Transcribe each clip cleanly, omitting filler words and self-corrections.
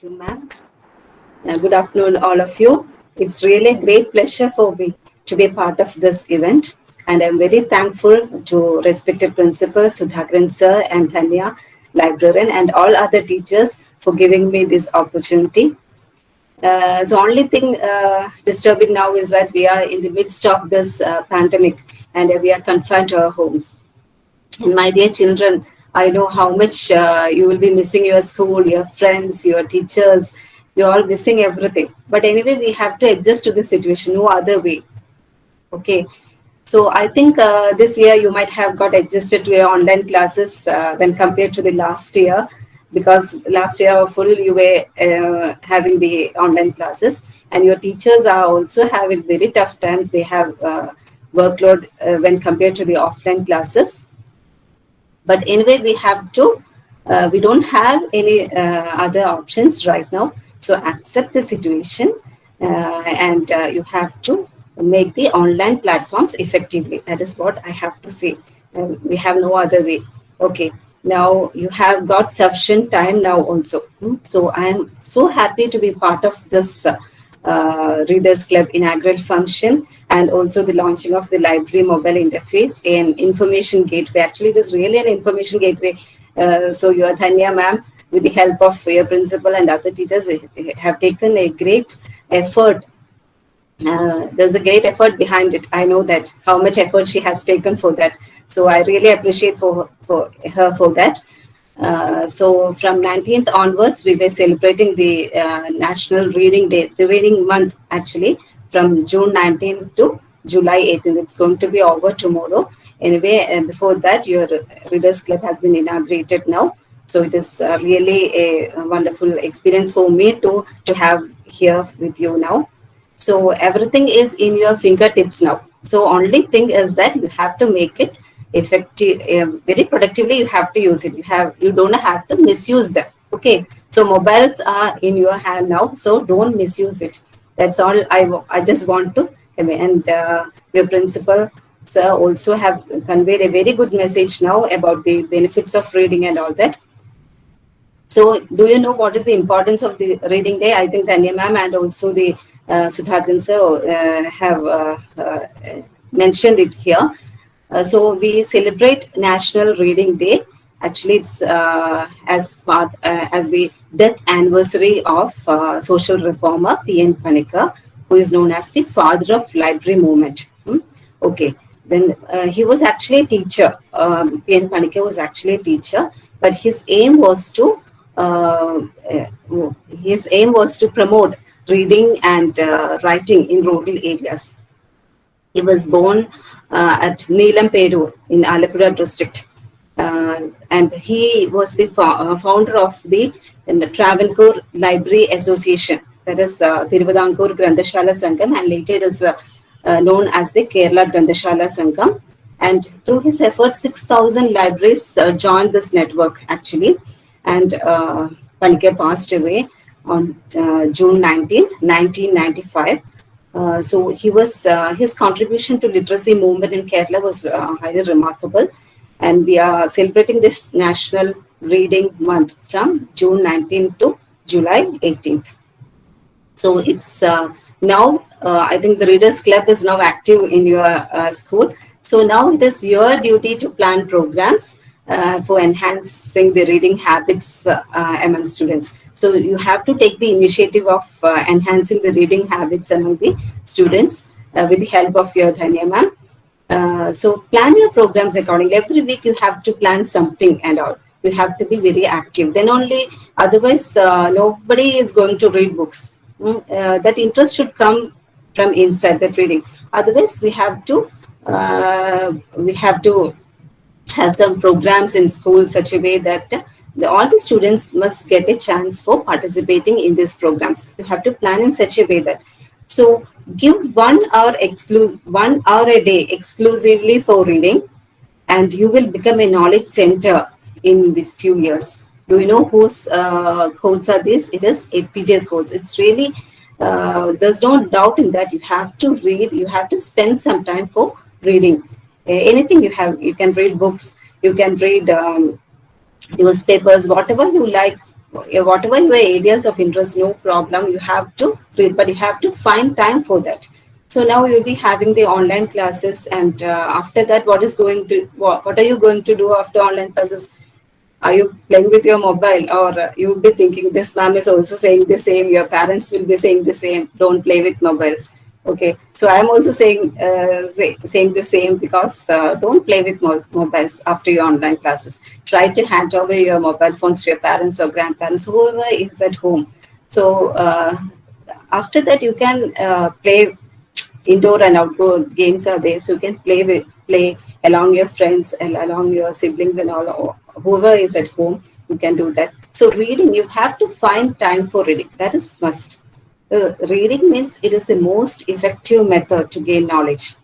you, ma'am. Good afternoon, all of you. It's really a great pleasure for me to be part of this event. And I'm very thankful to respected principals, Sudhakaran sir and Dhanya, librarian, and all other teachers for giving me this opportunity. The only thing disturbing now is that we are in the midst of this pandemic and we are confined to our homes. And my dear children, I know how much you will be missing your school, your friends, your teachers. You're all missing everything. But anyway, we have to adjust to the situation, no other way. Okay. So I think this year you might have got adjusted to your online classes when compared to the last year, because last year full you were having the online classes, and your teachers are also having very tough times. They have workload when compared to the offline classes. But anyway, we don't have any other options right now. So accept the situation and you have to make the online platforms effectively. That is what I have to say. We have no other way. Okay. Now you have got sufficient time now also. So I am so happy to be part of this Readers Club inaugural function, and also the launching of the library mobile interface and information gateway. Actually, it is really an information gateway. So your Dhanya ma'am, with the help of your principal and other teachers, have taken a great effort. There's a great effort behind it. I know that how much effort she has taken for that. So I really appreciate for her for that. So from 19th onwards, we were celebrating the National Reading Day, the reading month actually, from June 19th to July 18th. It's going to be over tomorrow. Anyway, before that, your Readers Club has been inaugurated now. So it is really a wonderful experience for me to have here with you now. So everything is in your fingertips now. So only thing is that you have to make it effective, very productively. You have to use it. You don't have to misuse them. Okay. So mobiles are in your hand now. So don't misuse it. That's all I just want to convey. And your principal sir also have conveyed a very good message now about the benefits of reading and all that. So do you know what is the importance of the reading day? I think Dhanya ma'am and also the Sudhakaran sir have mentioned it here. So we celebrate National Reading Day. Actually, it's as the death anniversary of social reformer P.N. Panikkar, who is known as the father of library movement. Okay, then he was actually a teacher. P.N. Panikkar was actually a teacher, but his aim was to promote reading and writing in rural areas. He was born at Neelamperur in Alappuzha district. And he was the founder of the Travancore Library Association, that is Thiruvidankur Granthasaala Sangham, and later it is known as the Kerala Granthasaala Sangham. And through his efforts, 6,000 libraries joined this network actually. And Panikkar passed away on June 19th, 1995. So he was his contribution to literacy movement in Kerala was highly remarkable, and we are celebrating this National Reading Month from June 19th to July 18th. So it's now I think the Readers Club is now active in your school. So now it is your duty to plan programs for enhancing the reading habits among students. So you have to take the initiative of enhancing the reading habits among the students with the help of your Dhanya ma'am. So plan your programs accordingly. Every week you have to plan something and all. You have to be very active. Then only, otherwise nobody is going to read books. That interest should come from inside that reading. Otherwise, we have to have some programs in school such a way that all the students must get a chance for participating in these programs. You have to plan in such a way that, so give 1 hour a day exclusively for reading, and you will become a knowledge center in the few years. Do you know whose quotes are these? It is APJ's quotes. It's really, there's no doubt in that. You have to read, you have to spend some time for reading. Anything you can read books, you can read newspapers, whatever you like. whatever your areas of interest, no problem, you have to read, but you have to find time for that. So now you'll be having the online classes, and after that, what are you going to do after online classes? Are you playing with your mobile, or you'll be thinking this ma'am is also saying the same, your parents will be saying the same, don't play with mobiles. Okay, so I'm also saying the same, because don't play with mobiles after your online classes. Try to hand over your mobile phones to your parents or grandparents, whoever is at home. So after that, you can play. Indoor and outdoor games are there, so you can play along your friends and along your siblings and all, or whoever is at home. You can do that. So reading, you have to find time for reading. That is must. Reading means it is the most effective method to gain knowledge.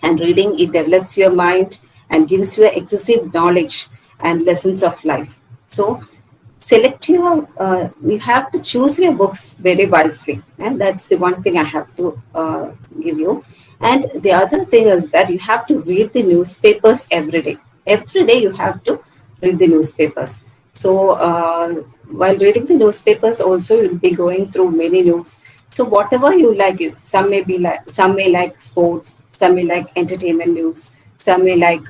And reading, it develops your mind and gives you excessive knowledge and lessons of life. So select your you have to choose your books very wisely, and that's the one thing I have to give you. And the other thing is that you have to read the newspapers every day. You have to read the newspapers. So while reading the newspapers also, you'll be going through many news. So whatever you like, some may like sports, some may like entertainment news, some may like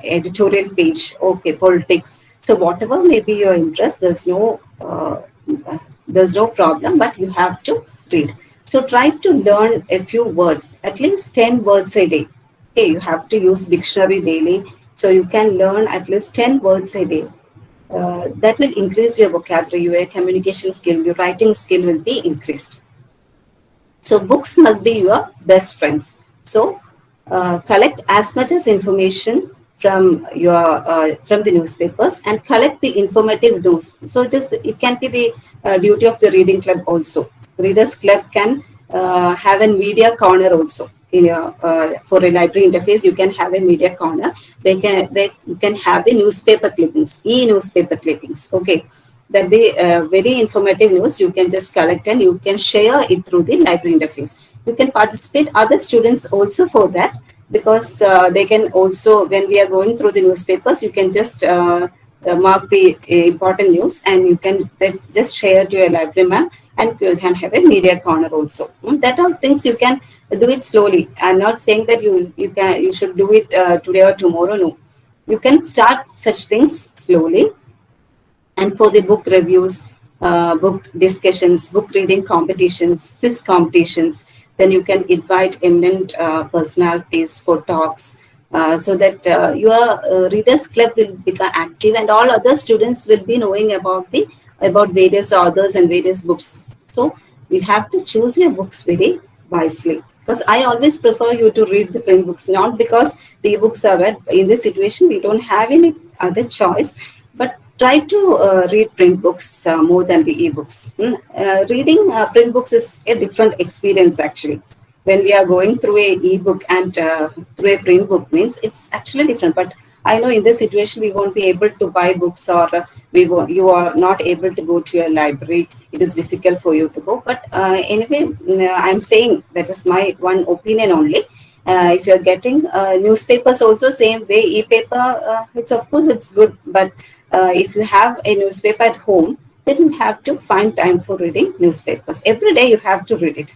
editorial page, okay, politics. So whatever may be your interest, there's no problem, but you have to read. So try to learn a few words, at least 10 words a day. Okay, you have to use dictionary daily, so you can learn at least 10 words a day. That will increase your vocabulary, your communication skill, your writing skill will be increased. So books must be your best friends. So collect as much as information from the newspapers, and collect the informative news. So it can be the duty of the reading club also. Readers club can have a media corner also. In your for a library interface, you can have a media corner. You can have the newspaper clippings, e-newspaper clippings. Okay, that the very informative news you can just collect, and you can share it through the library interface. You can participate other students also for that, because they can also, when we are going through the newspapers, you can just mark the important news, and you can just share to your library ma'am, and you can have a media corner also. That are things you can do it slowly. I'm not saying that you should do it today or tomorrow. No, you can start such things slowly. And for the book reviews, book discussions, book reading competitions, quiz competitions, then you can invite eminent personalities for talks, so that your readers club will become active, and all other students will be knowing about various authors and various books. So you have to choose your books very wisely, because I always prefer you to read the print books, not because the books are bad. In this situation, we don't have any other choice, but try to read print books more than the e-books. Reading print books is a different experience actually. When we are going through a e-book and through a print book, means it's actually different. But I know in this situation we won't be able to buy books, or you are not able to go to your library. It is difficult for you to go. But anyway, I'm saying that is my one opinion only. If you're getting newspapers also, same way, e-paper, it's of course it's good, but if you have a newspaper at home, then you have to find time for reading newspapers. Every day you have to read it.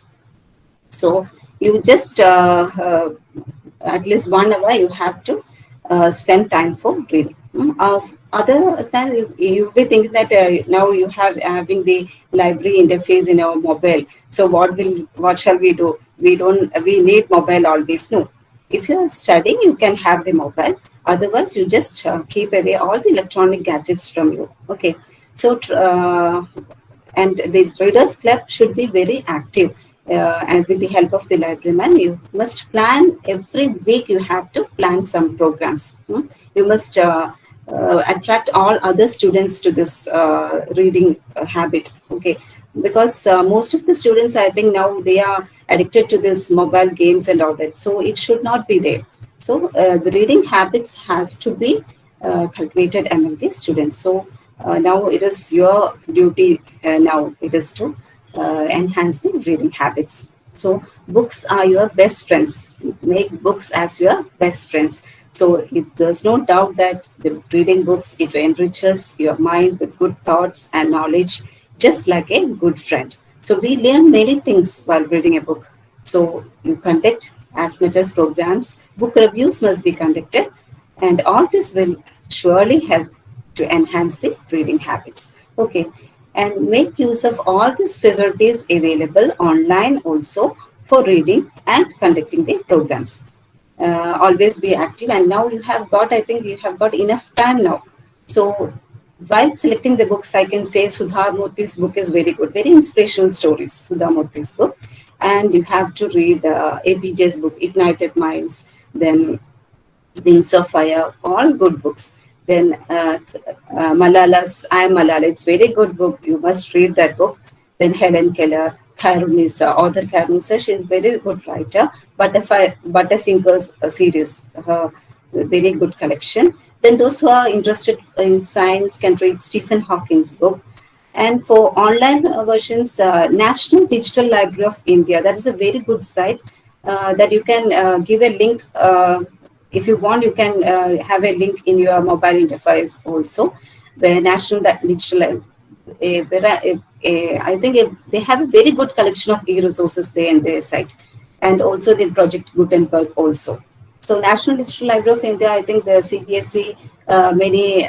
So you just at least 1 hour you have to spend time for reading. Other than you'll be thinking that now you have having the library interface in our mobile. So what shall we do? We need mobile always. No, if you are studying, you can have the mobile. Otherwise, you just keep away all the electronic gadgets from you. Okay, so and the readers club should be very active. And with the help of the librarian, you must plan every week. You have to plan some programs. You must attract all other students to this reading habit. Okay, because most of the students, I think now they are addicted to this mobile games and all that. So it should not be there. So the reading habits has to be cultivated among the students. So now it is your duty. Now it is to enhance the reading habits. So books are your best friends. Make books as your best friends. So there's no doubt that the reading books, it enriches your mind with good thoughts and knowledge, just like a good friend. So we learn many things while reading a book. So you conduct as much as programs, book reviews must be conducted, and all this will surely help to enhance the reading habits. Okay, and make use of all these facilities available online also for reading and conducting the programs. Always be active, and now you have got, I think you have got enough time now. So while selecting the books, I can say Sudha Murthy's book is very good, very inspirational stories, Sudha Murthy's book. And you have to read APJ's book, Ignited Minds, then Wings of Fire, all good books. Then Malala's I Am Malala, it's very good book. You must read that book. Then Helen Keller, author Khairunisa, she is very good writer. Butterfingers series, very good collection. Then those who are interested in science can read Stephen Hawking's book. And for online versions, National Digital Library of India, that is a very good site that you can give a link. If you want, you can have a link in your mobile interface also, where National Digital, I think they have a very good collection of e-resources there in their site, and also the Project Gutenberg also. So National Digital Library of India, I think the CBSE, many,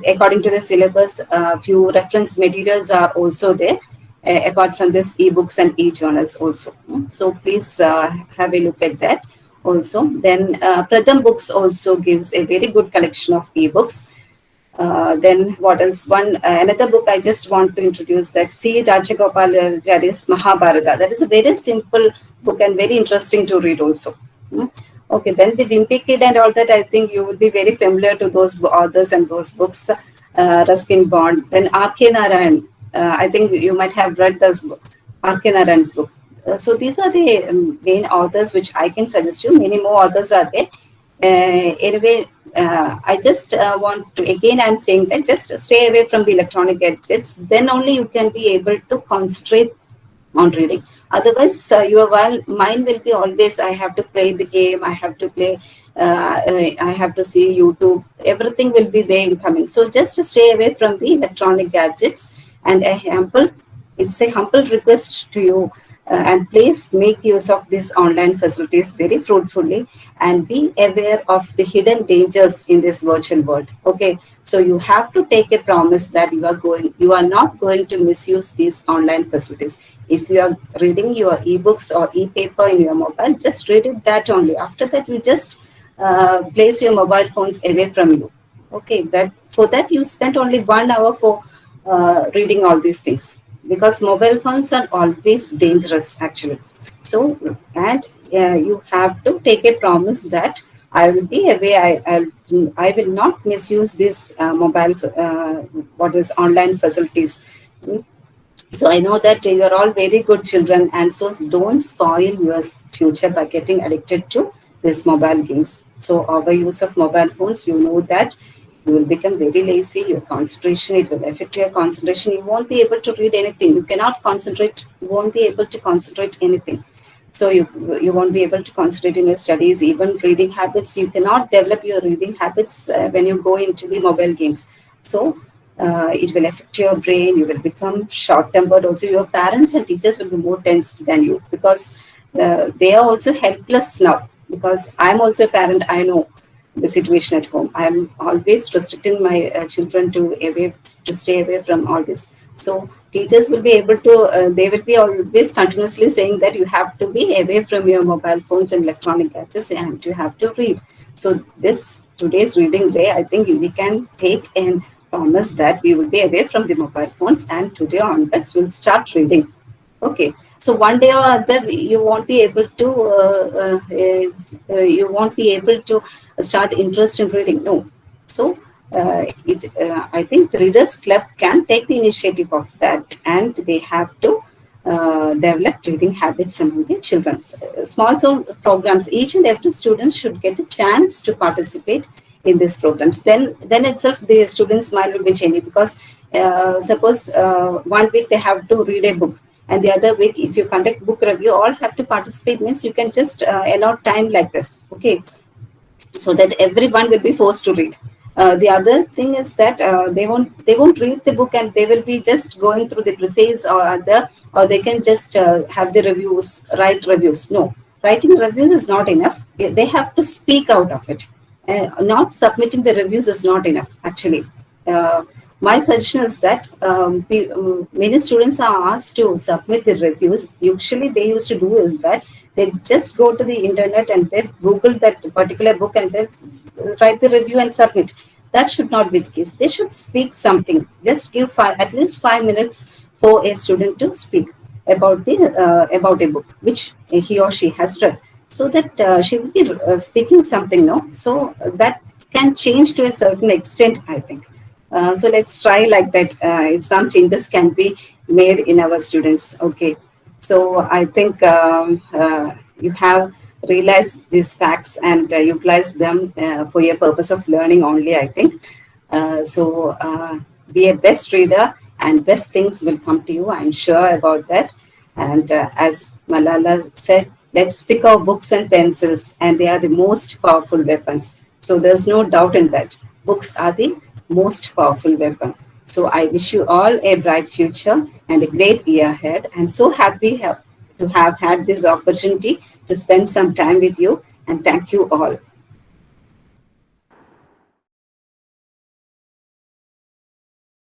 according to the syllabus, few reference materials are also there, apart from this e-books and e-journals also. So please have a look at that also. Then Pratham Books also gives a very good collection of e-books. Then what else? Another book I just want to introduce, that C. Rajagopalachari's Mahabharata. That is a very simple book and very interesting to read also. Okay, then the Wimpy Kid and all that, I think you will be very familiar to those authors and those books. Ruskin Bond. Then R.K. Narayan. I think you might have read this book, R.K. Narayan's book. So these are the main authors which I can suggest you. Many more authors are there. Anyway, I just want to, again, I'm saying that just stay away from the electronic gadgets. Then only you can be able to concentrate on reading. Otherwise, your mind will be always, I have to play the game, I have to play, I have to see YouTube. Everything will be there incoming. So just stay away from the electronic gadgets. And it's a humble request to you. And please make use of these online facilities very fruitfully, and be aware of the hidden dangers in this virtual world. Okay, so you have to take a promise that you are not going to misuse these online facilities. If you are reading your ebooks or e-paper in your mobile, just read it that only. After that, you just place your mobile phones away from you. Okay, for that you spend only 1 hour for reading all these things, because mobile phones are always dangerous actually. So, and you have to take a promise that I will be away. I will not misuse this online facilities. So I know that you are all very good children, and so don't spoil your future by getting addicted to these mobile games. So our use of mobile phones, you know that you will become very lazy, your concentration, it will affect your concentration. You won't be able to read anything. You cannot concentrate, you won't be able to concentrate anything. So you won't be able to concentrate in your studies, even reading habits. You cannot develop your reading habits when you go into the mobile games. So it will affect your brain. You will become short-tempered. Also, your parents and teachers will be more tense than you, because they are also helpless now. Because I'm also a parent, I know the situation at home. I'm always restricting my children to stay away from all this. So teachers will be able to, they will be always continuously saying that you have to be away from your mobile phones and electronic gadgets, and you have to read. So today's reading day, I think we can take and promise that we will be away from the mobile phones, and today onwards we'll start reading. Okay. So one day or other, you won't be able to start interest in reading. No. So I think the Readers Club can take the initiative of that, and they have to develop reading habits among the children. Small programs. Each and every student should get a chance to participate in these programs. Then itself the students' mind will be changing, because suppose 1 week they have to read a book, and the other week, if you conduct book review, all have to participate, means you can just allot time like this. Okay. so that everyone will be forced to read. The other thing is that they won't read the book, and they will be just going through the preface or other, or they can just have the reviews, write reviews. No, writing reviews is not enough. They have to speak out of it. Not submitting the reviews is not enough actually. uh, my suggestion is that many students are asked to submit the reviews. Usually, they used to do is that they just go to the internet and then Google that particular book and then write the review and submit. That should not be the case. They should speak something. Just give at least 5 minutes for a student to speak about a book which he or she has read, so that she will be speaking something. No, so that can change to a certain extent, I think. So let's try like that. If some changes can be made in our students, okay. So I think you have realized these facts and utilized them for your purpose of learning only, I think. Be a best reader and best things will come to you. I'm sure about that. And as Malala said, let's pick our books and pencils, and they are the most powerful weapons. So there's no doubt in that. Books are the most powerful weapon. So I wish you all a bright future and a great year ahead. I'm so happy to have had this opportunity to spend some time with you, and thank you all.